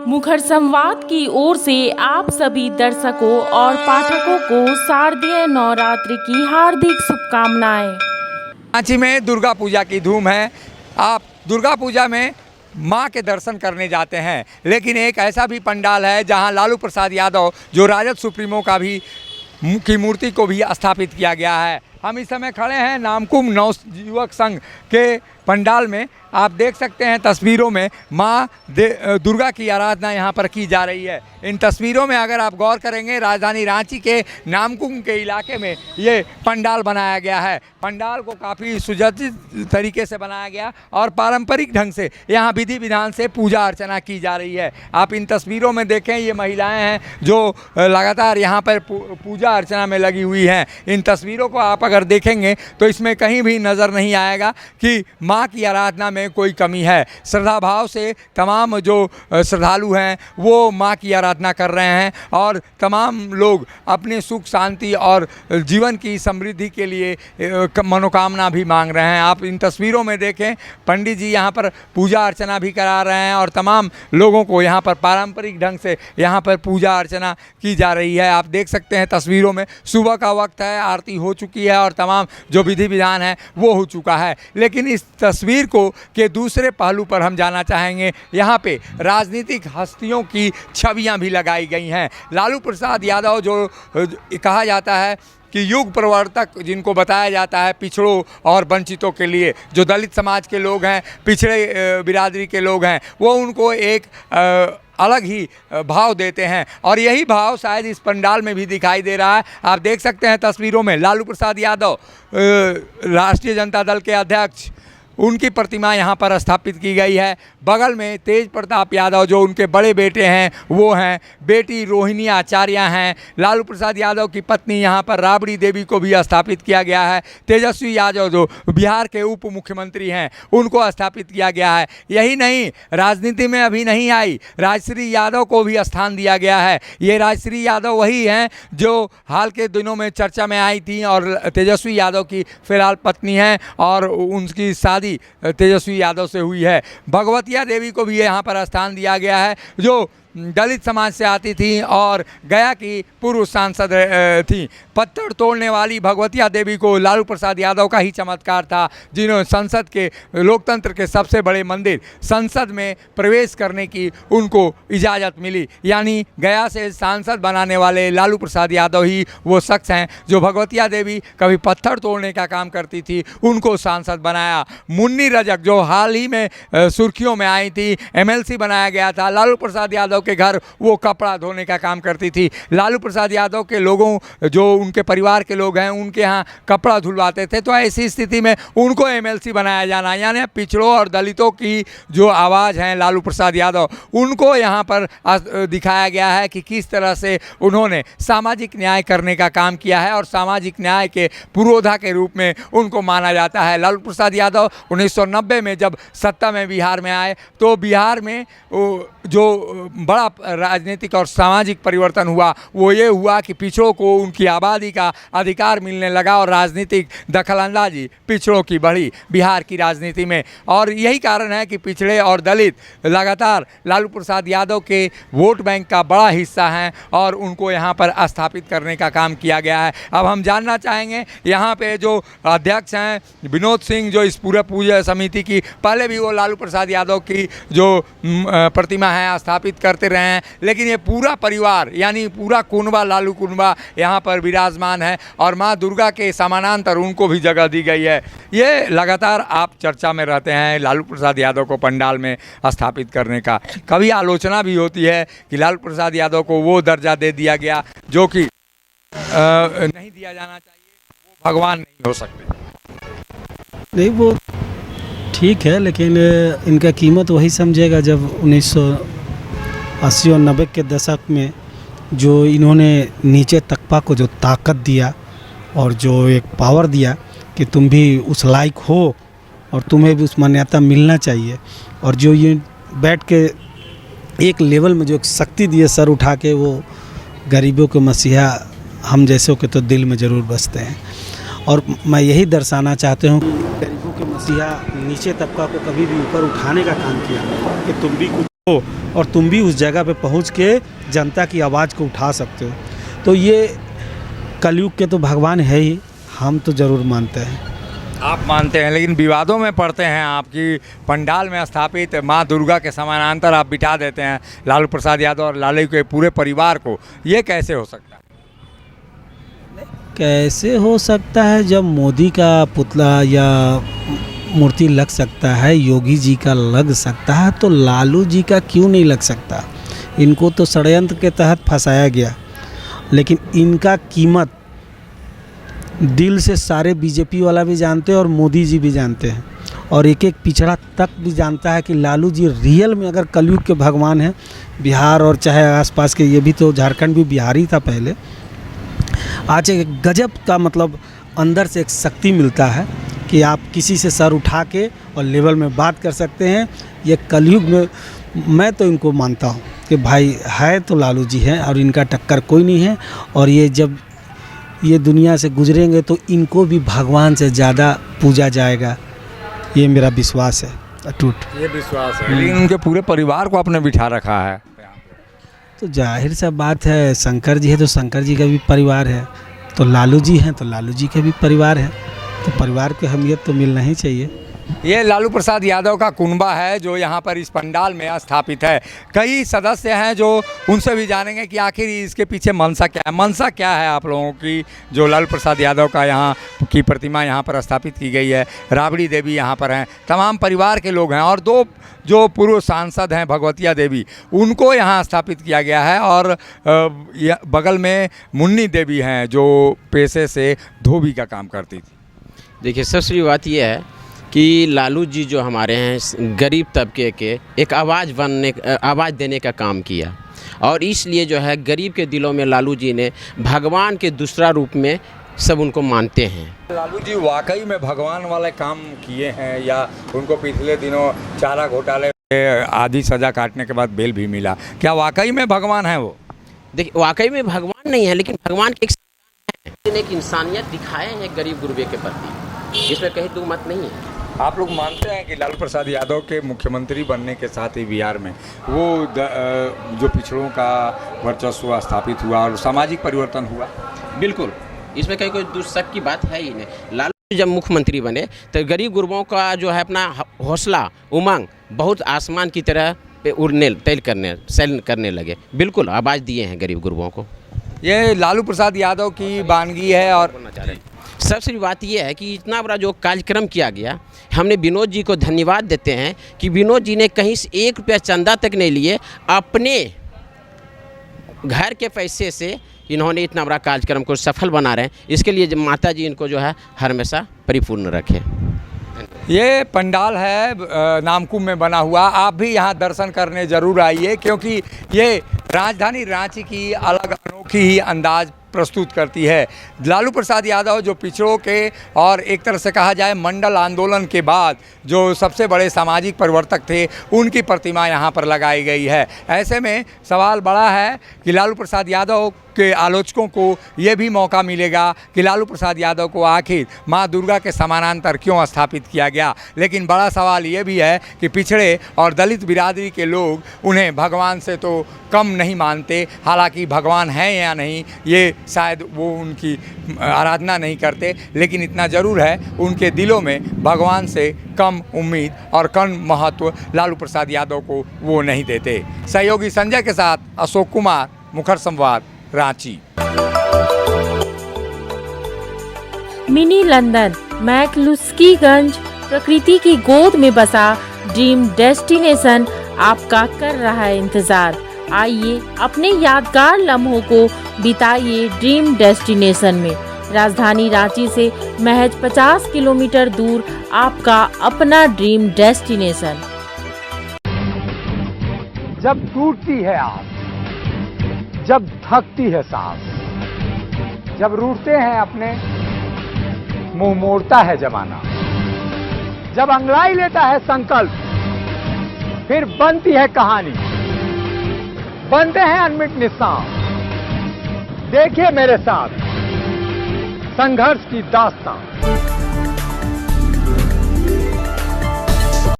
मुखर संवाद की ओर से आप सभी दर्शकों और पाठकों को शारदीय नवरात्रि की हार्दिक शुभकामनाएं। रांची में दुर्गा पूजा की धूम है। आप दुर्गा पूजा में मां के दर्शन करने जाते हैं, लेकिन एक ऐसा भी पंडाल है जहां लालू प्रसाद यादव जो राजद सुप्रीमो का भी की मूर्ति को भी स्थापित किया गया है। हम इस समय खड़े हैं नामकुम नवयुवक संघ के पंडाल में। आप देख सकते हैं तस्वीरों में माँ दुर्गा की आराधना यहाँ पर की जा रही है। इन तस्वीरों में अगर आप गौर करेंगे, राजधानी रांची के नामकुम के इलाके में ये पंडाल बनाया गया है। पंडाल को काफ़ी सुसज्जित तरीके से बनाया गया और पारंपरिक ढंग से यहाँ विधि विधान से पूजा अर्चना की जा रही है। आप इन तस्वीरों में देखें, ये महिलाएं हैं जो लगातार यहाँ पर पूजा अर्चना में लगी हुई हैं। इन तस्वीरों को आप अगर देखेंगे तो इसमें कहीं भी नज़र नहीं आएगा कि माँ की आराधना में कोई कमी है। श्रद्धा भाव से तमाम जो श्रद्धालु हैं वो माँ की आराधना कर रहे हैं और तमाम लोग अपने सुख शांति और जीवन की समृद्धि के लिए मनोकामना भी मांग रहे हैं। आप इन तस्वीरों में देखें, पंडित जी यहाँ पर पूजा अर्चना भी करा रहे हैं और तमाम लोगों को यहाँ पर पारंपरिक ढंग से यहाँ पर पूजा अर्चना की जा रही है। आप देख सकते हैं तस्वीरों में सुबह का वक्त है, आरती हो चुकी है और तमाम जो विधि विधान है वो हो चुका है। लेकिन इस तस्वीर को के दूसरे पहलू पर हम जाना चाहेंगे। यहाँ पे राजनीतिक हस्तियों की छवियां भी लगाई गई हैं। लालू प्रसाद यादव जो कहा जाता है कि युग प्रवर्तक जिनको बताया जाता है पिछड़ों और वंचितों के लिए, जो दलित समाज के लोग हैं, पिछड़े बिरादरी के लोग हैं, वो उनको एक अलग ही भाव देते हैं और यही भाव शायद इस पंडाल में भी दिखाई दे रहा है। आप देख सकते हैं तस्वीरों में लालू प्रसाद यादव राष्ट्रीय जनता दल के अध्यक्ष, उनकी प्रतिमा यहाँ पर स्थापित की गई है। बगल में तेज प्रताप यादव जो उनके बड़े बेटे हैं वो हैं, बेटी रोहिणी आचार्य हैं। लालू प्रसाद यादव की पत्नी यहाँ पर राबड़ी देवी को भी स्थापित किया गया है। तेजस्वी यादव जो बिहार के उप मुख्यमंत्री हैं उनको स्थापित किया गया है। यही नहीं, राजनीति में अभी नहीं आई, राजश्री यादव को भी स्थान दिया गया है। ये राजश्री यादव वही हैं जो हाल के दिनों में चर्चा में आई थी और तेजस्वी यादव की फिलहाल पत्नी हैं और उनकी शादी तेजस्वी यादव से हुई है। भगवतिया देवी को भी यहाँ पर स्थान दिया गया है जो दलित समाज से आती थी और गया की पूर्व सांसद थी। पत्थर तोड़ने वाली भगवतिया देवी को लालू प्रसाद यादव का ही चमत्कार था, जिन्होंने संसद के लोकतंत्र के सबसे बड़े मंदिर संसद में प्रवेश करने की उनको इजाज़त मिली। यानी गया से सांसद बनाने वाले लालू प्रसाद यादव ही वो शख्स हैं जो भगवतिया देवी कभी पत्थर तोड़ने का काम करती थी उनको सांसद बनाया। मुन्नी रजक जो हाल ही में सुर्खियों में आई थी, MLC बनाया गया था। लालू प्रसाद यादव के घर वो कपड़ा धोने का काम करती थी। लालू प्रसाद यादव के लोगों जो उनके परिवार के लोग हैं उनके यहाँ कपड़ा धुलवाते थे। तो ऐसी स्थिति में उनको MLC बनाया जाना, यानी पिछड़ों और दलितों की जो आवाज़ है लालू प्रसाद यादव, उनको यहाँ पर दिखाया गया है कि किस तरह से उन्होंने सामाजिक न्याय करने का काम किया है और सामाजिक न्याय के पुरोधा के रूप में उनको माना जाता है। लालू प्रसाद यादव 1990 में जब सत्ता में बिहार में आए तो बिहार में जो बड़ा राजनीतिक और सामाजिक परिवर्तन हुआ वो ये हुआ कि पिछड़ों को उनकी आबादी का अधिकार मिलने लगा और राजनीतिक दखलंदाजी पिछड़ों की बढ़ी बिहार की राजनीति में। और यही कारण है कि पिछड़े और दलित लगातार लालू प्रसाद यादव के वोट बैंक का बड़ा हिस्सा हैं और उनको यहाँ पर स्थापित करने का काम किया गया है। अब हम जानना चाहेंगे यहाँ पे जो अध्यक्ष हैं विनोद सिंह, जो इस पूरे पूजा समिति की पहले भी वो लालू प्रसाद यादव की जो प्रतिमा है स्थापित करते रहे हैं, लेकिन ये पूरा परिवार यानी पूरा कुनबा लालू कुनबा यहाँ पर विराजमान है और माँ दुर्गा के समानांतर उनको भी जगह दी गई है। ये लगातार आप चर्चा में रहते हैं लालू प्रसाद यादव को पंडाल में स्थापित करने का। कभी आलोचना भी होती है कि लालू प्रसाद यादव को वो दर्जा दे दिया गया जो कि नहीं दिया जाना चाहिए, वो भगवान नहीं हो सकते। नहीं, वो ठीक है, लेकिन इनका कीमत वही समझेगा जब 1980 और 90 के दशक में जो इन्होंने नीचे तबका को जो ताकत दिया और जो एक पावर दिया कि तुम भी उस लायक हो और तुम्हें भी उस मान्यता मिलना चाहिए, और जो ये बैठ के एक लेवल में जो एक शक्ति दिए सर उठा के, वो गरीबों के मसीहा हम जैसों के तो दिल में ज़रूर बसते हैं। और मैं यही दर्शाना चाहता हूँ गरीबों के मसीहा नीचे तबका को कभी भी ऊपर उठाने का काम किया कि तुम भी कुछ हो और तुम भी उस जगह पे पहुंच के जनता की आवाज़ को उठा सकते हो। तो ये कलयुग के तो भगवान है ही, हम तो ज़रूर मानते हैं। आप मानते हैं, लेकिन विवादों में पड़ते हैं। आपकी पंडाल में स्थापित माँ दुर्गा के समानांतर आप बिठा देते हैं लालू प्रसाद यादव और लालू के पूरे परिवार को, ये कैसे हो सकता है? कैसे हो सकता है? जब मोदी का पुतला या मूर्ति लग सकता है, योगी जी का लग सकता है, तो लालू जी का क्यों नहीं लग सकता? इनको तो षड्यंत्र के तहत फंसाया गया, लेकिन इनका कीमत दिल से सारे बीजेपी वाला भी जानते हैं और मोदी जी भी जानते हैं, और एक एक पिछड़ा तक भी जानता है कि लालू जी रियल में अगर कलयुग के भगवान हैं। बिहार और चाहे आसपास के, ये भी तो झारखंड भी बिहार ही था पहले। आज एक गजब का मतलब अंदर से एक शक्ति मिलता है कि आप किसी से सर उठा के और लेवल में बात कर सकते हैं। ये कलयुग में मैं तो इनको मानता हूँ कि भाई है तो लालू जी हैं और इनका टक्कर कोई नहीं है। और ये जब ये दुनिया से गुजरेंगे तो इनको भी भगवान से ज़्यादा पूजा जाएगा, ये मेरा विश्वास है अटूट। ये विश्वास है, लेकिन उनके पूरे परिवार को आपने बिठा रखा है। तो जाहिर सा बात है, शंकर जी है तो शंकर जी का भी परिवार है, तो लालू जी हैं तो लालू जी का भी परिवार है, तो परिवार की अहमियत तो मिलना ही चाहिए। ये लालू प्रसाद यादव का कुनबा है जो यहाँ पर इस पंडाल में स्थापित है। कई सदस्य हैं जो उनसे भी जानेंगे कि आखिर इसके पीछे मनसा क्या है। मनसा क्या है आप लोगों की, जो लालू प्रसाद यादव का यहाँ की प्रतिमा यहाँ पर स्थापित की गई है? राबड़ी देवी यहाँ पर हैं, तमाम परिवार के लोग हैं, और दो जो पूर्व सांसद हैं भगवतिया देवी, उनको यहाँ स्थापित किया गया है। और बगल में मुन्नी देवी हैं जो पेशे से धोबी का काम करती थी। देखिए, सबसे बात यह है कि लालू जी जो हमारे हैं गरीब तबके के एक आवाज़ देने का काम किया, और इसलिए जो है गरीब के दिलों में लालू जी ने भगवान के दूसरा रूप में सब उनको मानते हैं। लालू जी वाकई में भगवान वाले काम किए हैं, या उनको पिछले दिनों चारा घोटाले आधी सज़ा काटने के बाद बेल भी मिला? क्या वाकई में भगवान है वो? देखिए, वाकई में भगवान नहीं है, लेकिन भगवान के एक इंसानियत दिखाए हैं गरीब गुरबे के प्रति, इसमें कहीं दो मत नहीं है। आप लोग मानते हैं कि लालू प्रसाद यादव के मुख्यमंत्री बनने के साथ ही बिहार में वो जो पिछड़ों का वर्चस्व स्थापित हुआ और सामाजिक परिवर्तन हुआ? बिल्कुल, इसमें कहीं कोई दुष्शक की बात है ही नहीं। लालू जब मुख्यमंत्री बने तो गरीब गुरबों का जो है अपना हौसला उमंग बहुत आसमान की तरह पे उड़ने सैल करने लगे। बिल्कुल आवाज़ दिए हैं गरीब गुरबों को। ये लालू प्रसाद यादव की वानगी है। और सबसे बात यह है कि इतना बड़ा जो कार्यक्रम किया गया, हमने विनोद जी को धन्यवाद देते हैं कि विनोद जी ने कहीं से 1 रुपया चंदा तक नहीं लिए, अपने घर के पैसे से इन्होंने इतना बड़ा कार्यक्रम को सफल बना रहे हैं। इसके लिए माता जी इनको जो है हमेशा परिपूर्ण रखें। ये पंडाल है नामकुम में बना हुआ, आप भी यहाँ दर्शन करने ज़रूर आइए, क्योंकि ये राजधानी रांची की अलग अनोखी ही अंदाज प्रस्तुत करती है। लालू प्रसाद यादव जो पिछड़ों के और एक तरह से कहा जाए मंडल आंदोलन के बाद जो सबसे बड़े सामाजिक परिवर्तक थे, उनकी प्रतिमा यहाँ पर लगाई गई है। ऐसे में सवाल बड़ा है कि लालू प्रसाद यादव के आलोचकों को ये भी मौका मिलेगा कि लालू प्रसाद यादव को आखिर माँ दुर्गा के समानांतर क्यों स्थापित किया गया। लेकिन बड़ा सवाल ये भी है कि पिछड़े और दलित बिरादरी के लोग उन्हें भगवान से तो कम नहीं मानते, हालांकि भगवान है या नहीं ये शायद वो उनकी आराधना नहीं करते, लेकिन इतना ज़रूर है उनके दिलों में भगवान से कम उम्मीद और कम महत्व लालू प्रसाद यादव को वो नहीं देते। सहयोगी संजय के साथ अशोक कुमार, मुखर संवाद, रांची। मिनी लंदन मैक्लुस्कीगंज प्रकृति की गोद में बसा ड्रीम डेस्टिनेशन आपका कर रहा है इंतजार। आइए अपने यादगार लम्हों को बिताइए ड्रीम डेस्टिनेशन में। राजधानी रांची से महज 50 किलोमीटर दूर आपका अपना ड्रीम डेस्टिनेशन। जब टूटती है आस, जब थकती है सांस, जब रूठते हैं अपने, मुंह मोड़ता है जमाना, जब अंगड़ाई लेता है संकल्प, फिर बनती है कहानी, बनते हैं अनमिट निशान। देखिए मेरे साथ संघर्ष की दास्तां।